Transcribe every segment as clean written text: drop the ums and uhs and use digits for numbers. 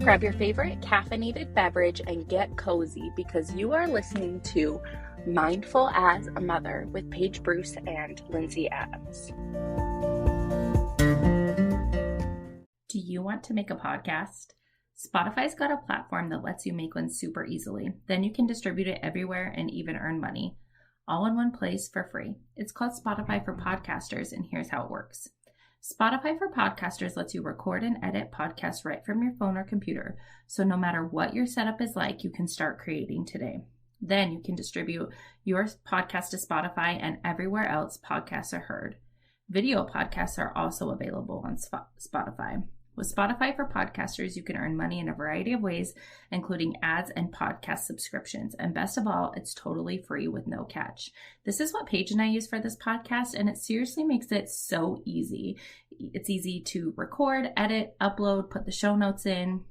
Grab your favorite caffeinated beverage and get cozy because you are listening to Mindful as a Mother with Paige Bruce and Lindsay Adams. Do you want to make a podcast? Spotify's got a platform that lets you make one super easily. Then you can distribute it everywhere and even earn money, all in one place for free. It's called Spotify for Podcasters, and here's how it works. Spotify for Podcasters lets you record and edit podcasts right from your phone or computer. So no matter what your setup is like, you can start creating today. Then you can distribute your podcast to Spotify and everywhere else podcasts are heard. Video podcasts are also available on Spotify. With Spotify for Podcasters, you can earn money in a variety of ways, including ads and podcast subscriptions. And best of all, it's totally free with no catch. This is what Paige and I use for this podcast, and it seriously makes it so easy. It's easy to record, edit, upload, put the show notes in,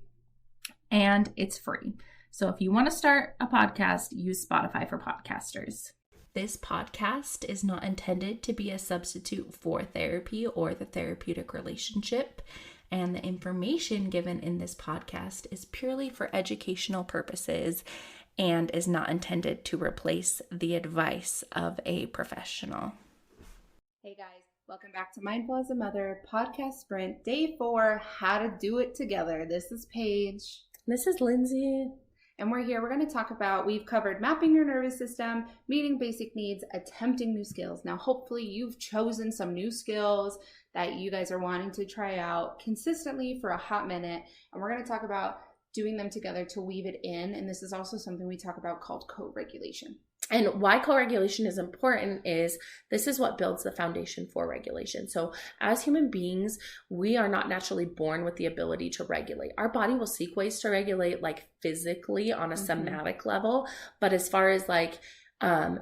and it's free. So if you want to start a podcast, use Spotify for Podcasters. This podcast is not intended to be a substitute for therapy or the therapeutic relationship. And the information given in this podcast is purely for educational purposes and is not intended to replace the advice of a professional. Hey guys, welcome back to Mindful as a Mother podcast sprint, day 4, how to do it together. This is Paige. This is Lindsay. And we're going to talk about, we've covered mapping your nervous system, meeting basic needs, attempting new skills. Now, hopefully you've chosen some new skills that you guys are wanting to try out consistently for a hot minute. And we're going to talk about doing them together to weave it in. And this is also something we talk about called co-regulation. And why co-regulation is important is this is what builds the foundation for regulation. So as human beings, we are not naturally born with the ability to regulate. Our body will seek ways to regulate, like physically on a somatic level. But as far as like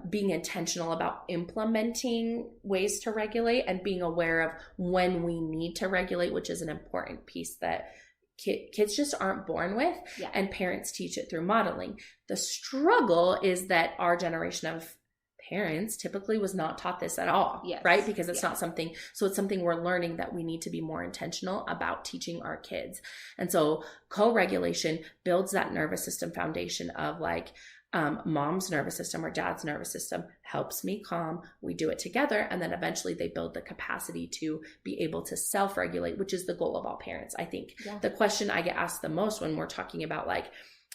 being intentional about implementing ways to regulate and being aware of when we need to regulate, which is an important piece that kids just aren't born with, and parents teach it through modeling. The struggle is that our generation of parents typically was not taught this at all, right? Because it's not something, so it's something we're learning that we need to be more intentional about teaching our kids. And so co-regulation builds that nervous system foundation of like, mom's nervous system or dad's nervous system helps me calm. We do it together. And then eventually they build the capacity to be able to self-regulate, which is the goal of all parents. I think the question I get asked the most when we're talking about like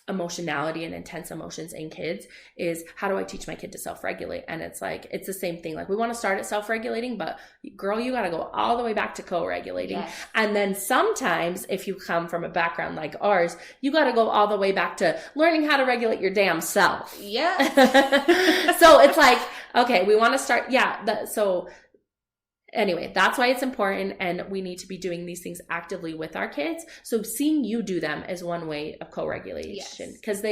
emotionality and intense emotions in kids is, how do I teach my kid to self-regulate? And it's like, it's the same thing. Like we want to start at self-regulating, but girl, you got to go all the way back to co-regulating. And then sometimes if you come from a background like ours, you got to go all the way back to learning how to regulate your damn self. So it's like, okay, we want to start. Anyway, that's why it's important, and we need to be doing these things actively with our kids. So seeing you do them is one way of co-regulation, because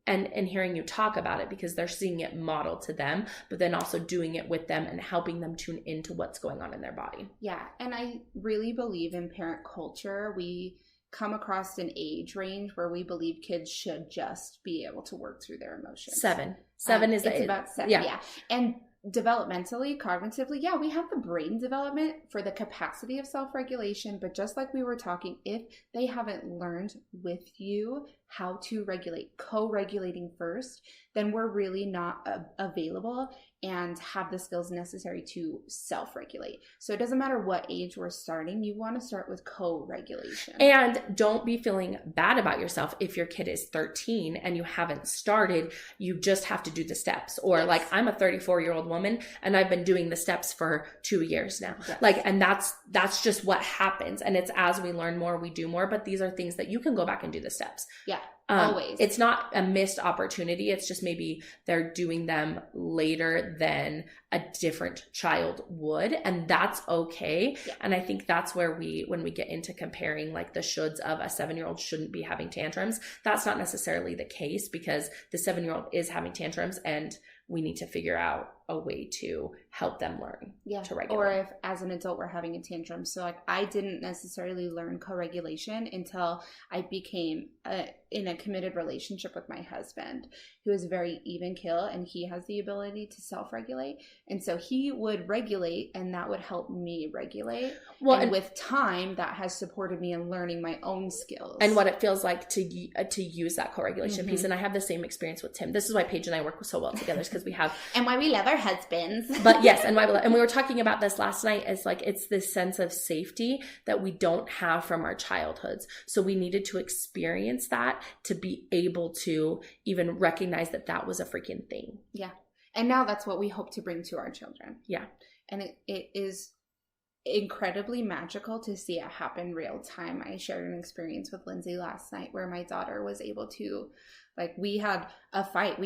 and hearing you talk about it, because they're seeing it modeled to them, but then also doing it with them and helping them tune into what's going on in their body. Yeah, and I really believe in parent culture. We come across an age range where we believe kids should just be able to work through their emotions. Seven is the age. About 7, yeah. And developmentally, cognitively, we have the brain development for the capacity of self-regulation, but just like we were talking, if they haven't learned with you how to regulate, co-regulating first, then we're really not available and have the skills necessary to self-regulate. So it doesn't matter what age we're starting, you want to start with co-regulation. And don't be feeling bad about yourself if your kid is 13 and you haven't started. You just have to do the steps. Or like, I'm a 34-year-old woman and I've been doing the steps for 2 years now. And that's just what happens. And it's as we learn more, we do more. But these are things that you can go back and do the steps. Always. It's not a missed opportunity. It's just maybe they're doing them later than a different child would. And that's okay. And I think that's where when we get into comparing like the shoulds of a 7-year-old shouldn't be having tantrums, that's not necessarily the case, because the 7-year-old is having tantrums and we need to figure out, a way to help them learn to regulate. Or if as an adult we're having a tantrum. So like I didn't necessarily learn co-regulation until I became in a committed relationship with my husband, who is very even keel, and he has the ability to self-regulate. And so he would regulate, and that would help me regulate. Well, and with time, that has supported me in learning my own skills and what it feels like to use that co-regulation piece. And I have the same experience with Tim. This is why Paige and I work so well together, because we have and why we love our husbands. But yes, and we were talking about this last night. Is like it's this sense of safety that we don't have from our childhoods. So we needed to experience that to be able to even recognize that that was a freaking thing. Yeah. And now that's what we hope to bring to our children. Yeah. And it is incredibly magical to see it happen real time. I shared an experience with Lindsay last night where my daughter was able to, like, we had a fight.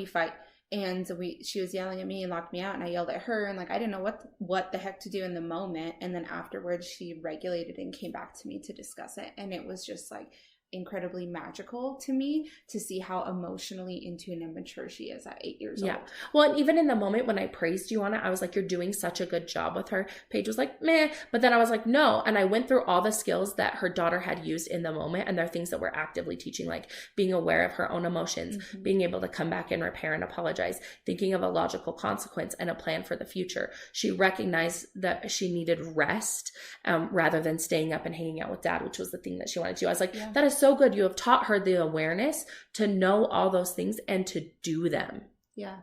And she was yelling at me and locked me out, and I yelled at her, and like I didn't know what the heck to do in the moment. And then afterwards she regulated and came back to me to discuss it, and it was just like incredibly magical to me to see how emotionally in tune and mature she is at 8 years old. Well, and even in the moment when I praised you on it, I was like, you're doing such a good job with her. Paige was like, meh. But then I was like, no. And I went through all the skills that her daughter had used in the moment. And they're things that we're actively teaching, like being aware of her own emotions, being able to come back and repair and apologize, thinking of a logical consequence and a plan for the future. She recognized that she needed rest rather than staying up and hanging out with dad, which was the thing that she wanted to do. I was like, that is so good. You have taught her the awareness to know all those things and to do them. Yeah.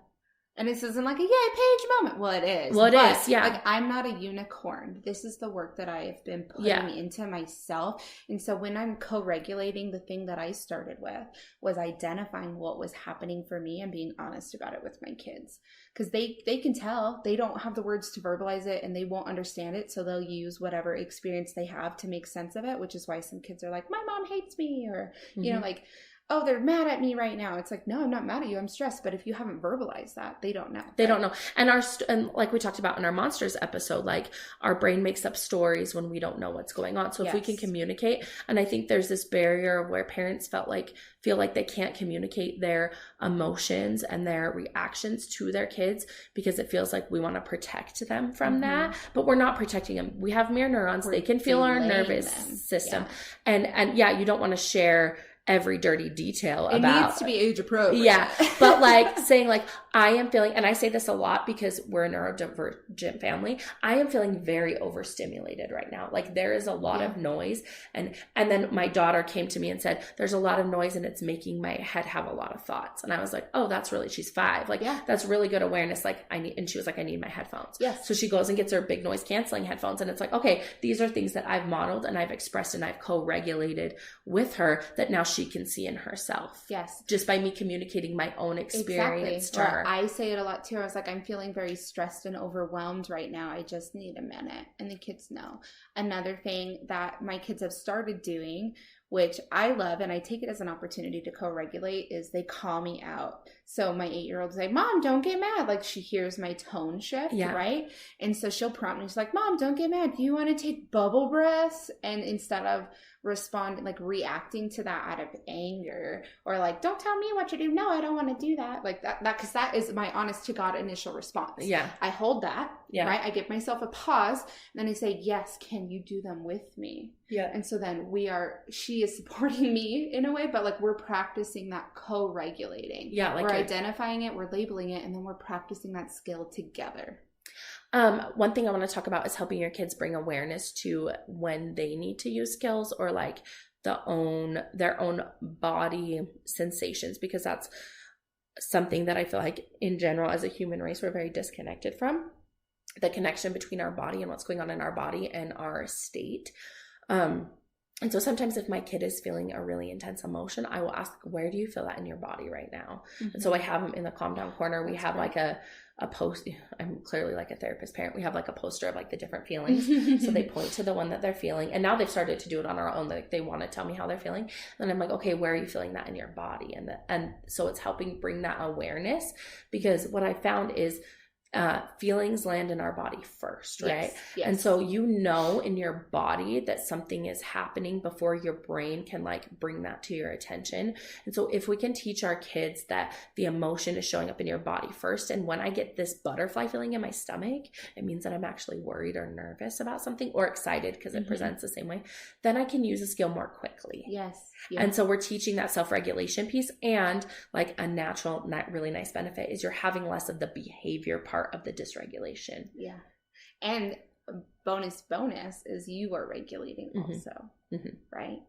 And this isn't like a yay Paige moment. Well, it is. Well, it is. Yeah. Like I'm not a unicorn. This is the work that I have been putting into myself. And so when I'm co-regulating, the thing that I started with was identifying what was happening for me and being honest about it with my kids. Because they can tell. They don't have the words to verbalize it, and they won't understand it. So they'll use whatever experience they have to make sense of it, which is why some kids are like, my mom hates me, or, you know, like, oh, they're mad at me right now. It's like, no, I'm not mad at you. I'm stressed. But if you haven't verbalized that, they don't know. They don't know. And and like we talked about in our monsters episode, like our brain makes up stories when we don't know what's going on. So if we can communicate, and I think there's this barrier of where parents feel like they can't communicate their emotions and their reactions to their kids because it feels like we want to protect them from that, but we're not protecting them. We have mirror neurons. They can feel our nervous system. And you don't want to share every dirty detail about it. Needs to be age appropriate. Yeah. But like saying like, I am feeling, and I say this a lot because we're a neurodivergent family, I am feeling very overstimulated right now. Like there is a lot of noise. And then my daughter came to me and said, there's a lot of noise and it's making my head have a lot of thoughts. And I was like, oh, that's really, she's 5. Like that's really good awareness. Like and she was like, I need my headphones. Yes. So she goes and gets her big noise canceling headphones. And it's like, okay, these are things that I've modeled and I've expressed and I've co-regulated with her that now she can see in herself. Yes. Just by me communicating my own experience to her. I say it a lot too. I was like, I'm feeling very stressed and overwhelmed right now. I just need a minute. And the kids know. Another thing that my kids have started doing, which I love, and I take it as an opportunity to co-regulate, is they call me out. So my 8-year-old say, Mom, don't get mad. Like she hears my tone shift, right? And so she'll prompt me. She's like, Mom, don't get mad. Do you want to take bubble breaths? And instead of responding, like reacting to that out of anger, or like, don't tell me what to do. No, I don't want to do that. Like that, because that is my honest to God initial response. Yeah. I hold that, right? I give myself a pause, and then I say, yes, can you do them with me? Yeah. And so then she is supporting me in a way, but like we're practicing that co-regulating. Yeah. Like we're identifying it, we're labeling it, and then we're practicing that skill together. One thing I want to talk about is helping your kids bring awareness to when they need to use skills or like their own body sensations, because that's something that I feel like in general as a human race we're very disconnected from, the connection between our body and what's going on in our body and our state. And so sometimes if my kid is feeling a really intense emotion, I will ask, where do you feel that in your body right now? And so I have them in the calm down corner. We have like a post. I'm clearly like a therapist parent. We have like a poster of like the different feelings. So they point to the one that they're feeling. And now they've started to do it on our own. Like they want to tell me how they're feeling. And I'm like, okay, where are you feeling that in your body? And so it's helping bring that awareness, because what I found is feelings land in our body first, right? Yes. And so you know in your body that something is happening before your brain can like bring that to your attention. And so if we can teach our kids that the emotion is showing up in your body first, and when I get this butterfly feeling in my stomach, it means that I'm actually worried or nervous about something, or excited because it presents the same way, then I can use a skill more quickly. Yes. And so we're teaching that self-regulation piece, and like a natural, really nice benefit is you're having less of the behavior part of the dysregulation. Yeah. And bonus is you are regulating also, right?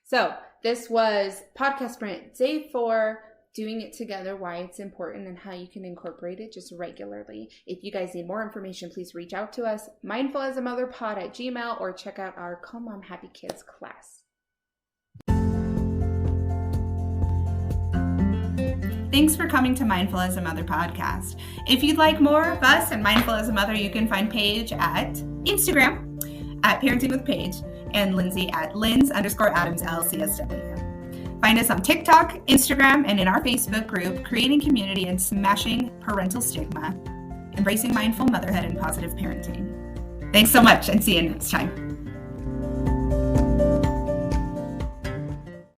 So this was Podcast Sprint Day 4, doing it together, why it's important and how you can incorporate it just regularly. If you guys need more information, please reach out to us, mindfulasmotherpod@gmail.com, or check out our Calm Mom Happy Kids class. Thanks for coming to Mindful as a Mother podcast. If you'd like more of us and Mindful as a Mother, you can find Paige at Instagram at Parenting with Paige, and Lindsay at Linz_Adams LCSW. Find us on TikTok, Instagram, and in our Facebook group, Creating Community and Smashing Parental Stigma, Embracing Mindful Motherhood and Positive Parenting. Thanks so much, and see you next time.